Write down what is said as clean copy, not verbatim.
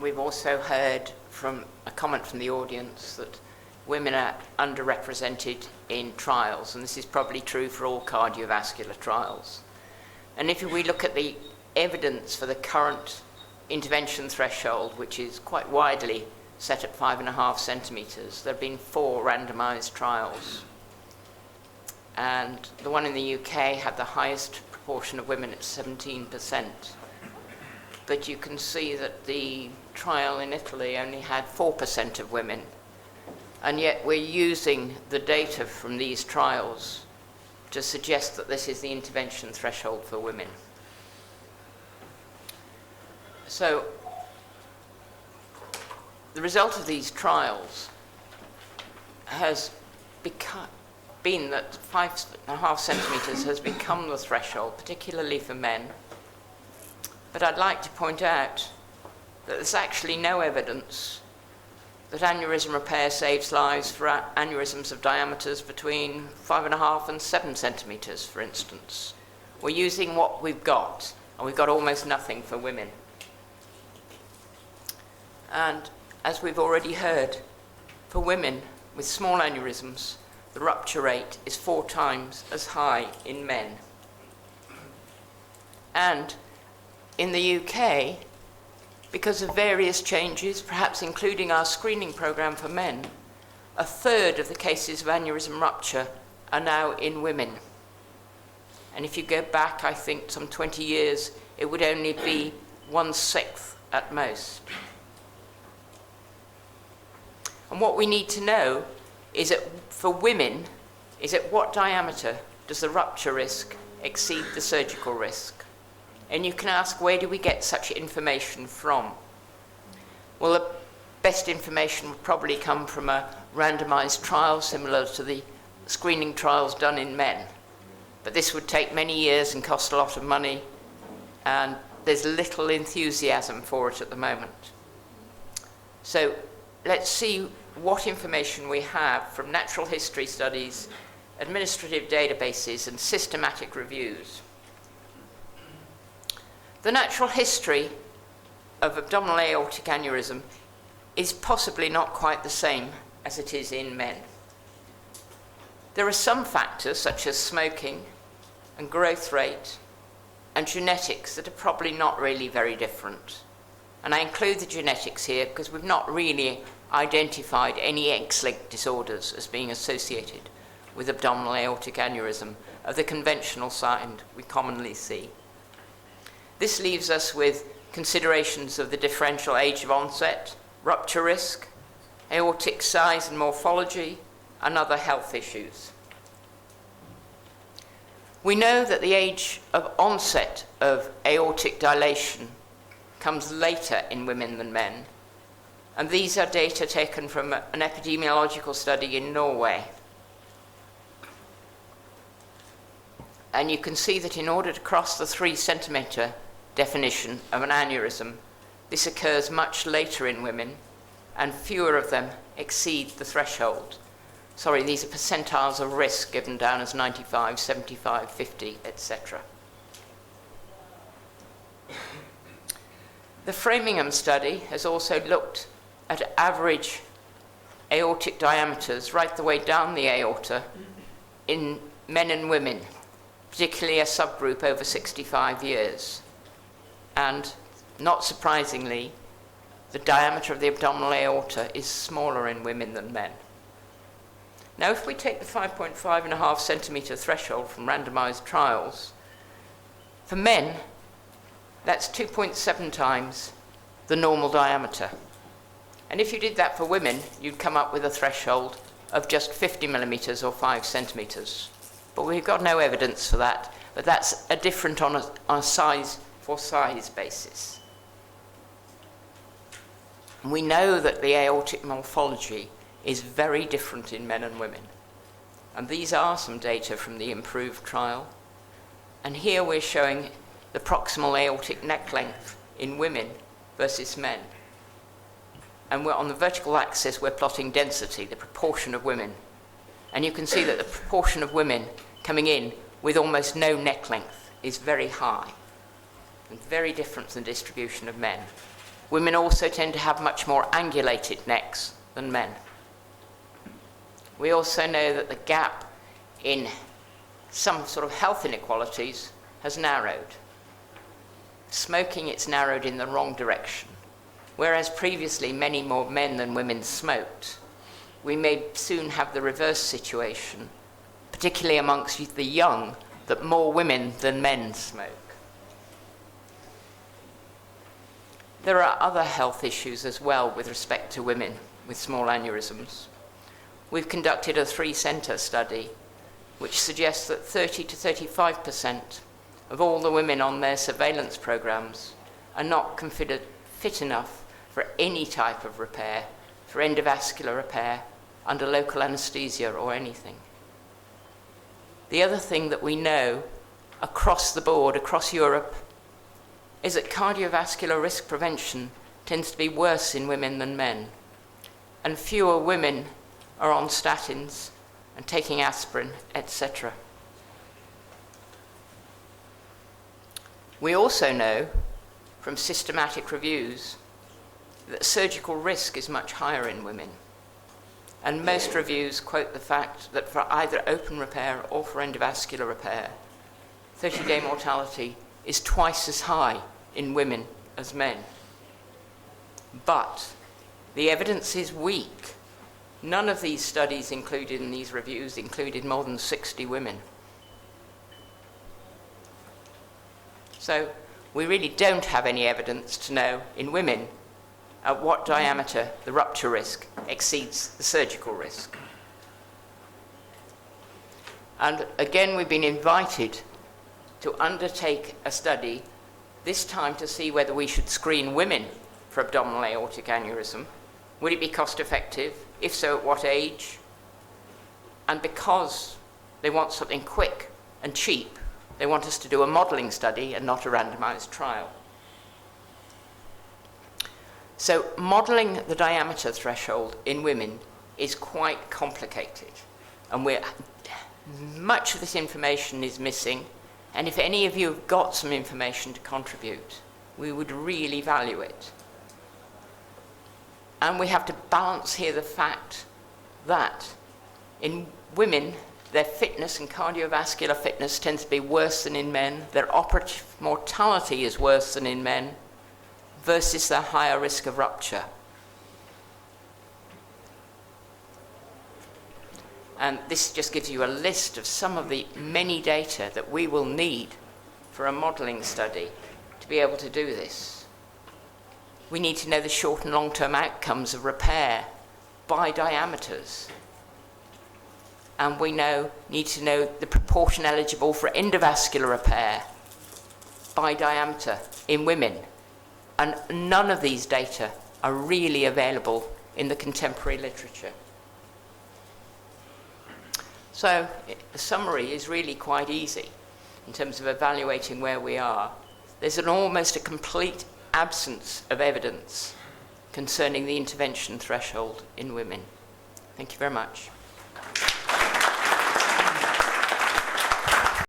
We've also heard from a comment from the audience that women are underrepresented in trials, and this is probably true for all cardiovascular trials. And if we look at the evidence for the current intervention threshold, which is quite widely set at 5.5 centimetres, there have been 4 randomised trials. And the one in the UK had the highest proportion of women at 17%. But you can see that the trial in Italy only had 4% of women. And yet we're using the data from these trials to suggest that this is the intervention threshold for women. So the result of these trials has been that 5.5 centimetres has become the threshold, particularly for men. But I'd like to point out that there's actually no evidence that aneurysm repair saves lives for aneurysms of diameters between 5.5 and 7 centimetres, for instance. We're using what we've got, and we've got almost nothing for women. And as we've already heard, for women with small aneurysms, the rupture rate is 4 times as high in men. And in the UK, because of various changes, perhaps including our screening programme for men, 1/3 of the cases of aneurysm rupture are now in women. And if you go back, I think, some 20 years, it would only be 1/6 at most. And what we need to know is that for women, is at what diameter does the rupture risk exceed the surgical risk? And you can ask, where do we get such information from? Well, the best information would probably come from a randomized trial similar to the screening trials done in men. But this would take many years and cost a lot of money, and there's little enthusiasm for it at the moment. So let's see what information we have from natural history studies, administrative databases, and systematic reviews. The natural history of abdominal aortic aneurysm is possibly not quite the same as it is in men. There are some factors, such as smoking and growth rate and genetics, that are probably not really very different. And I include the genetics here because we've not really identified any X-linked disorders as being associated with abdominal aortic aneurysm of the conventional kind we commonly see. This leaves us with considerations of the differential age of onset, rupture risk, aortic size and morphology, and other health issues. We know that the age of onset of aortic dilation comes later in women than men, and these are data taken from an epidemiological study in Norway. And you can see that in order to cross the 3 centimetre definition of an aneurysm, this occurs much later in women, and fewer of them exceed the threshold. Sorry, these are percentiles of risk given down as 95, 75, 50, etc. The Framingham study has also looked at average aortic diameters right the way down the aorta in men and women, particularly a subgroup over 65 years. And not surprisingly, the diameter of the abdominal aorta is smaller in women than men. Now, if we take the 5.5 centimetre threshold from randomized trials, for men, that's 2.7 times the normal diameter. And if you did that for women, you'd come up with a threshold of just 50 millimetres or 5 centimetres. But we've got no evidence for that, but that's a different on a size for size basis. We know that the aortic morphology is very different in men and women. And these are some data from the IMPROVE trial. And here we're showing the proximal aortic neck length in women versus men. And we're on the vertical axis, we're plotting density, the proportion of women. And you can see that the proportion of women coming in with almost no neck length is very high, and very different than the distribution of men. Women also tend to have much more angulated necks than men. We also know that the gap in some sort of health inequalities has narrowed. Smoking, it's narrowed in the wrong direction. Whereas previously many more men than women smoked, we may soon have the reverse situation, particularly amongst the young, that more women than men smoke. There are other health issues as well with respect to women with small aneurysms. We've conducted a 3-center study which suggests that 30 to 35% of all the women on their surveillance programs are not considered fit enough for any type of repair, for endovascular repair, under local anesthesia or anything. The other thing that we know across the board, across Europe, is that cardiovascular risk prevention tends to be worse in women than men, and fewer women are on statins and taking aspirin, etc. We also know from systematic reviews that surgical risk is much higher in women. And most reviews quote the fact that for either open repair or for endovascular repair, 30-day mortality is twice as high in women as men. But the evidence is weak. None of these studies included in these reviews included more than 60 women. So we really don't have any evidence to know in women at what diameter the rupture risk exceeds the surgical risk. And again, we've been invited to undertake a study, this time to see whether we should screen women for abdominal aortic aneurysm. Would it be cost effective? If so, at what age? And because they want something quick and cheap, they want us to do a modeling study and not a randomized trial. So modeling the diameter threshold in women is quite complicated, and much of this information is missing, and if any of you have got some information to contribute, we would really value it. And we have to balance here the fact that in women, their fitness and cardiovascular fitness tends to be worse than in men, their operative mortality is worse than in men, versus their higher risk of rupture. And this just gives you a list of some of the many data that we will need for a modeling study to be able to do this. We need to know the short and long-term outcomes of repair by diameters. And we need to know the proportion eligible for endovascular repair by diameter in women. And none of these data are really available in the contemporary literature. So the summary is really quite easy in terms of evaluating where we are. There's almost a complete absence of evidence concerning the intervention threshold in women. Thank you very much.